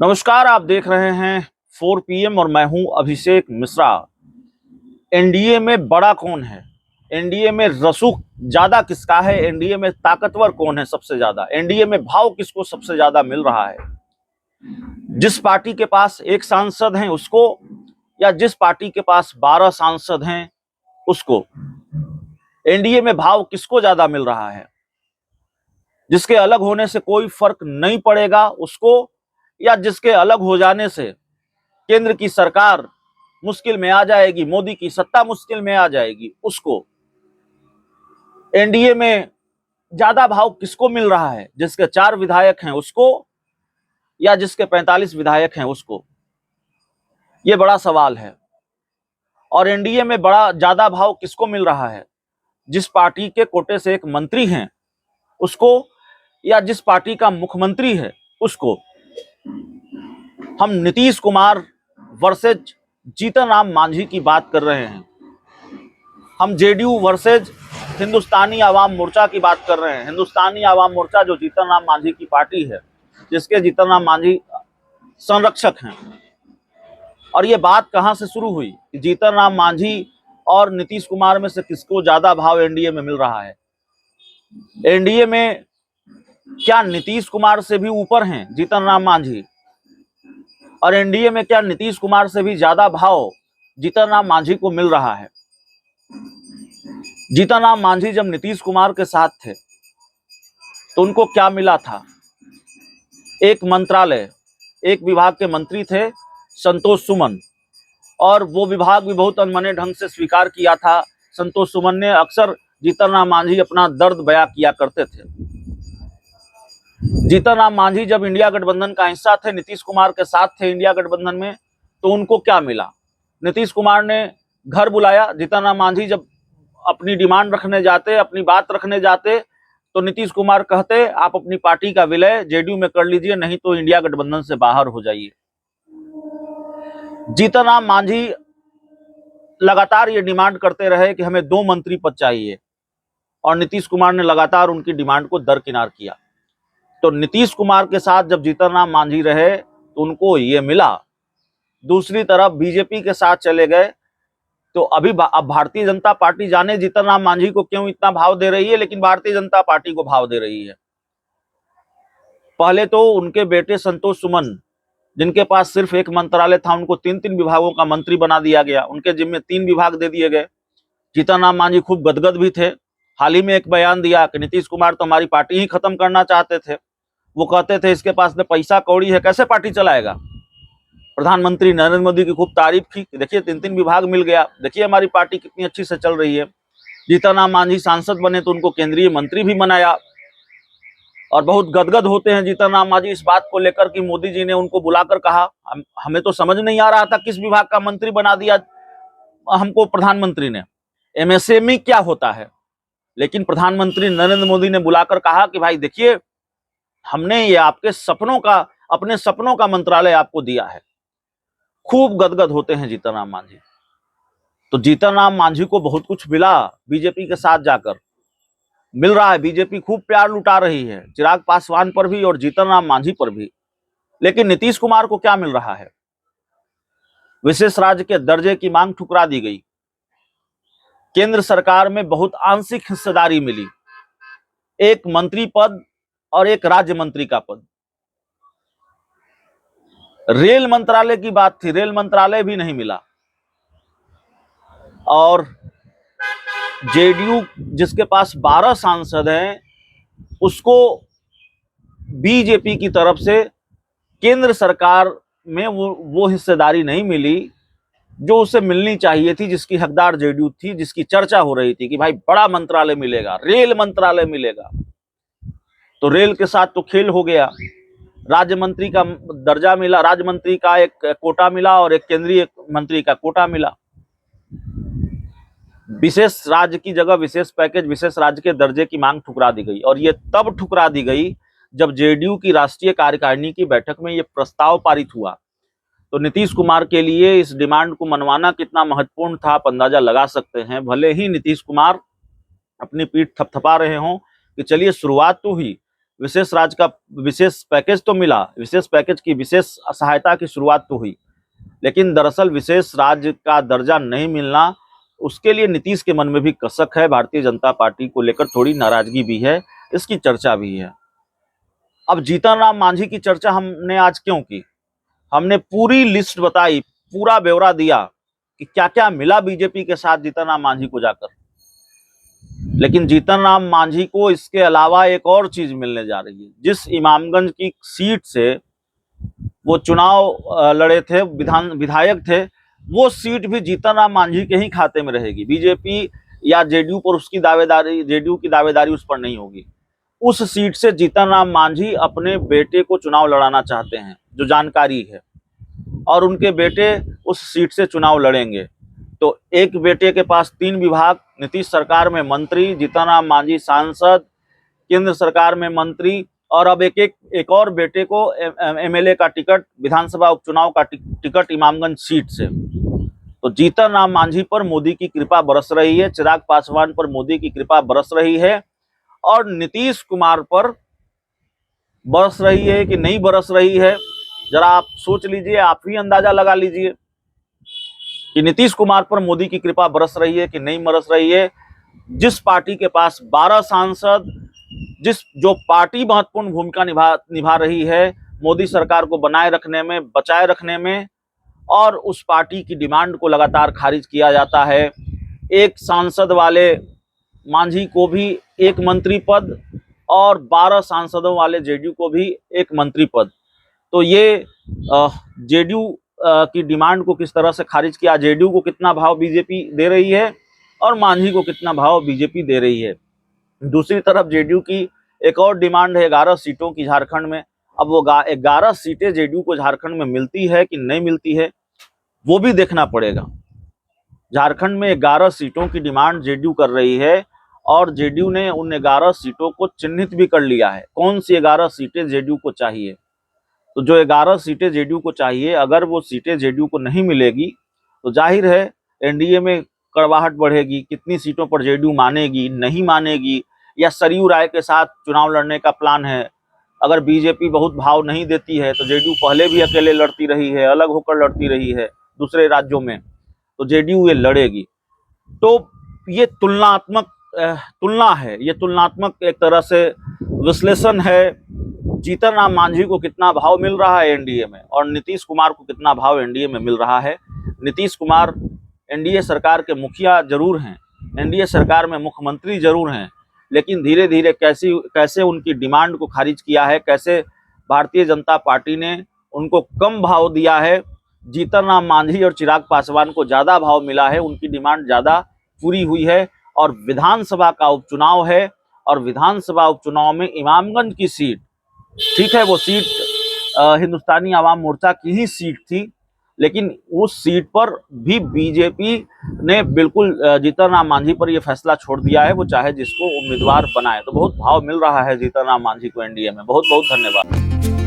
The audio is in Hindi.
नमस्कार, आप देख रहे हैं 4 PM और मैं हूं अभिषेक मिश्रा। एनडीए में बड़ा कौन है? एनडीए में रसूख ज्यादा किसका है? एनडीए में ताकतवर कौन है सबसे ज्यादा? एनडीए में भाव किसको सबसे ज्यादा मिल रहा है? जिस पार्टी के पास एक सांसद हैं उसको, या जिस पार्टी के पास 12 सांसद हैं उसको? एनडीए में भाव किसको ज्यादा मिल रहा है? जिसके अलग होने से कोई फर्क नहीं पड़ेगा उसको, या जिसके अलग हो जाने से केंद्र की सरकार मुश्किल में आ जाएगी, मोदी की सत्ता मुश्किल में आ जाएगी उसको? एनडीए में ज्यादा भाव किसको मिल रहा है? जिसके 4 विधायक हैं उसको, या जिसके 45 विधायक हैं उसको? यह बड़ा सवाल है। और एनडीए में बड़ा ज्यादा भाव किसको मिल रहा है? जिस पार्टी के कोटे से एक मंत्री हैं उसको, या जिस पार्टी का मुख्यमंत्री है उसको? हम नीतीश कुमार वर्सेज जीतन राम मांझी की बात कर रहे हैं। हम जेडीयू वर्सेज हिंदुस्तानी आवाम मोर्चा की बात कर रहे हैं। हिंदुस्तानी आवाम मोर्चा जो जीतन राम मांझी की पार्टी है, जिसके जीतन राम मांझी संरक्षक हैं। और ये बात कहां से शुरू हुई कि जीतन राम मांझी और नीतीश कुमार में से किसको ज्यादा भाव एनडीए में मिल रहा है? एनडीए में क्या नीतीश कुमार से भी ऊपर हैं जीतन राम मांझी? और एनडीए में क्या नीतीश कुमार से भी ज्यादा भाव जीतन राम मांझी को मिल रहा है? जीतन राम मांझी जब नीतीश कुमार के साथ थे तो उनको क्या मिला था? एक मंत्रालय, एक विभाग के मंत्री थे संतोष सुमन, और वो विभाग भी बहुत अनमने ढंग से स्वीकार किया था। संतोष सुमन ने अक्सर जीतन राम मांझी अपना दर्द बयां किया करते थे। जीतन राम मांझी जब इंडिया गठबंधन का हिस्सा थे, नीतीश कुमार के साथ थे इंडिया गठबंधन में, तो उनको क्या मिला? नीतीश कुमार ने घर बुलाया। जीतन राम मांझी जब अपनी डिमांड रखने जाते, अपनी बात रखने जाते, तो नीतीश कुमार कहते आप अपनी पार्टी का विलय जेडीयू में कर लीजिए, नहीं तो इंडिया गठबंधन से बाहर हो जाइए। जीतन राम मांझी लगातार ये डिमांड करते रहे कि हमें 2 मंत्री पद चाहिए, और नीतीश कुमार ने लगातार उनकी डिमांड को दरकिनार किया। तो नीतीश कुमार के साथ जब जीतन राम मांझी रहे तो उनको ये मिला। दूसरी तरफ बीजेपी के साथ चले गए तो अब भारतीय जनता पार्टी जाने जीतन राम मांझी को क्यों इतना भाव दे रही है, लेकिन भारतीय जनता पार्टी को भाव दे रही है। पहले तो उनके बेटे संतोष सुमन, जिनके पास सिर्फ एक मंत्रालय था, उनको 3-3 विभागों का मंत्री बना दिया गया। उनके जिम्मे 3 विभाग दे दिए गए। जीतन राम मांझी खूब गदगद भी थे। हाल ही में एक बयान दिया कि नीतीश कुमार तो हमारी पार्टी ही खत्म करना चाहते थे। वो कहते थे इसके पास में पैसा कौड़ी है, कैसे पार्टी चलाएगा। प्रधानमंत्री नरेंद्र मोदी की खूब तारीफ की, देखिए 3-3 विभाग मिल गया, देखिए हमारी पार्टी कितनी अच्छी से चल रही है। जीतन राम मांझी सांसद बने तो उनको केंद्रीय मंत्री भी बनाया, और बहुत गदगद होते हैं जीतन राम मांझी इस बात को लेकर कि मोदी जी ने उनको बुलाकर कहा हमें तो समझ नहीं आ रहा था किस विभाग का मंत्री बना दिया हमको प्रधानमंत्री ने, एमएसएमई क्या होता है। लेकिन प्रधानमंत्री नरेंद्र मोदी ने बुलाकर कहा कि भाई देखिए, हमने ये आपके सपनों का, अपने सपनों का मंत्रालय आपको दिया है। खूब गदगद होते हैं जीतन राम मांझी। तो जीतन राम मांझी को बहुत कुछ मिला बीजेपी के साथ जाकर, मिल रहा है। बीजेपी खूब प्यार लुटा रही है चिराग पासवान पर भी और जीतन राम मांझी पर भी। लेकिन नीतीश कुमार को क्या मिल रहा है? विशेष राज्य के दर्जे की मांग ठुकरा दी गई। केंद्र सरकार में बहुत आंशिक हिस्सेदारी मिली, एक मंत्री पद और एक राज्य मंत्री का पद। रेल मंत्रालय की बात थी, रेल मंत्रालय भी नहीं मिला। और जेडीयू जिसके पास 12 सांसद हैं उसको बीजेपी की तरफ से केंद्र सरकार में वो हिस्सेदारी नहीं मिली जो उसे मिलनी चाहिए थी, जिसकी हकदार जेडीयू थी, जिसकी चर्चा हो रही थी कि भाई बड़ा मंत्रालय मिलेगा, रेल मंत्रालय मिलेगा। तो रेल के साथ तो खेल हो गया। राज्य मंत्री का दर्जा मिला, राज्य मंत्री का एक कोटा मिला और एक केंद्रीय मंत्री का कोटा मिला। विशेष राज्य की जगह विशेष पैकेज, विशेष राज्य के दर्जे की मांग ठुकरा दी गई। और ये तब ठुकरा दी गई जब जेडीयू की राष्ट्रीय कार्यकारिणी की बैठक में ये प्रस्ताव पारित हुआ। तो नीतीश कुमार के लिए इस डिमांड को मनवाना कितना महत्वपूर्ण था आप अंदाजा लगा सकते हैं। भले ही नीतीश कुमार अपनी पीठ थपथपा रहे हों कि चलिए शुरुआत तो हुई, विशेष राज्य का विशेष पैकेज तो मिला, विशेष पैकेज की विशेष सहायता की शुरुआत तो हुई, लेकिन दरअसल विशेष राज्य का दर्जा नहीं मिलना, उसके लिए नीतीश के मन में भी कसक है। भारतीय जनता पार्टी को लेकर थोड़ी नाराजगी भी है, इसकी चर्चा भी है। अब जीतन राम मांझी की चर्चा हमने आज क्यों की? हमने पूरी लिस्ट बताई, पूरा ब्यौरा दिया कि क्या क्या मिला बीजेपी के साथ जीतन राम मांझी को जाकर। लेकिन जीतन राम मांझी को इसके अलावा एक और चीज मिलने जा रही है। जिस इमामगंज की सीट से वो चुनाव लड़े थे, विधायक थे, वो सीट भी जीतन राम मांझी के ही खाते में रहेगी। बीजेपी या जेडीयू पर उसकी दावेदारी, जेडीयू की दावेदारी उस पर नहीं होगी। उस सीट से जीतन राम मांझी अपने बेटे को चुनाव लड़ाना चाहते हैं, जो जानकारी है, और उनके बेटे उस सीट से चुनाव लड़ेंगे। तो एक बेटे के पास 3 विभाग, नीतीश सरकार में मंत्री, जीतन राम मांझी सांसद, केंद्र सरकार में मंत्री, और अब एक और बेटे को एमएलए का टिकट, विधानसभा उपचुनाव का टिकट इमामगंज सीट से। तो जीतन राम मांझी पर मोदी की कृपा बरस रही है, चिराग पासवान पर मोदी की कृपा बरस रही है, और नीतीश कुमार पर बरस रही है कि नहीं बरस रही है, जरा आप सोच लीजिए, आप ही अंदाजा लगा लीजिए कि नीतीश कुमार पर मोदी की कृपा बरस रही है कि नहीं बरस रही है। जिस पार्टी के पास 12 सांसद, जो पार्टी महत्वपूर्ण भूमिका निभा रही है मोदी सरकार को बनाए रखने में, बचाए रखने में, और उस पार्टी की डिमांड को लगातार खारिज किया जाता है। एक सांसद वाले मांझी को भी एक मंत्री पद, और 12 सांसदों वाले जेडीयू को भी एक मंत्री पद। तो ये जेडीयू की डिमांड को किस तरह से खारिज किया, जेडीयू को कितना भाव बीजेपी दे रही है और मांझी को कितना भाव बीजेपी दे रही है। दूसरी तरफ जेडीयू की एक और डिमांड है 11 सीटों की झारखंड में। अब वो 11 सीटें जेडीयू को झारखंड में मिलती है कि नहीं मिलती है, वो भी देखना पड़ेगा। झारखंड में 11 सीटों की डिमांड जेडीयू कर रही है, और जेडीयू ने उन 11 सीटों को चिन्हित भी कर लिया है, कौन सी 11 सीटें जेडीयू को चाहिए। तो जो 11 सीटें जेडीयू को चाहिए, अगर वो सीटें जेडीयू को नहीं मिलेगी तो जाहिर है एनडीए में कड़वाहट बढ़ेगी। कितनी सीटों पर जेडीयू मानेगी, नहीं मानेगी, या सरयू राय के साथ चुनाव लड़ने का प्लान है। अगर बीजेपी बहुत भाव नहीं देती है तो जेडीयू पहले भी अकेले लड़ती रही है, अलग होकर लड़ती रही है दूसरे राज्यों में, तो जेडीयू ये लड़ेगी। तो ये तुलना है, ये तुलनात्मक एक तरह से विश्लेषण है। जीतन राम मांझी को कितना भाव मिल रहा है एनडीए में, और नीतीश कुमार को कितना भाव एनडीए में मिल रहा है। नीतीश कुमार एनडीए सरकार के मुखिया जरूर हैं, एनडीए सरकार में मुख्यमंत्री जरूर हैं, लेकिन धीरे धीरे कैसे उनकी डिमांड को खारिज किया है, कैसे भारतीय जनता पार्टी ने उनको कम भाव दिया है। जीतन राम मांझी और चिराग पासवान को ज़्यादा भाव मिला है, उनकी डिमांड ज़्यादा पूरी हुई है। और विधानसभा का उपचुनाव है, और विधानसभा उपचुनाव में इमामगंज की सीट, ठीक है वो सीट हिंदुस्तानी आवाम मोर्चा की ही सीट थी, लेकिन उस सीट पर भी बीजेपी ने बिल्कुल जीतन राम मांझी पर यह फैसला छोड़ दिया है, वो चाहे जिसको उम्मीदवार बनाए। तो बहुत भाव मिल रहा है जीतन राम मांझी को एनडीए में। बहुत बहुत धन्यवाद।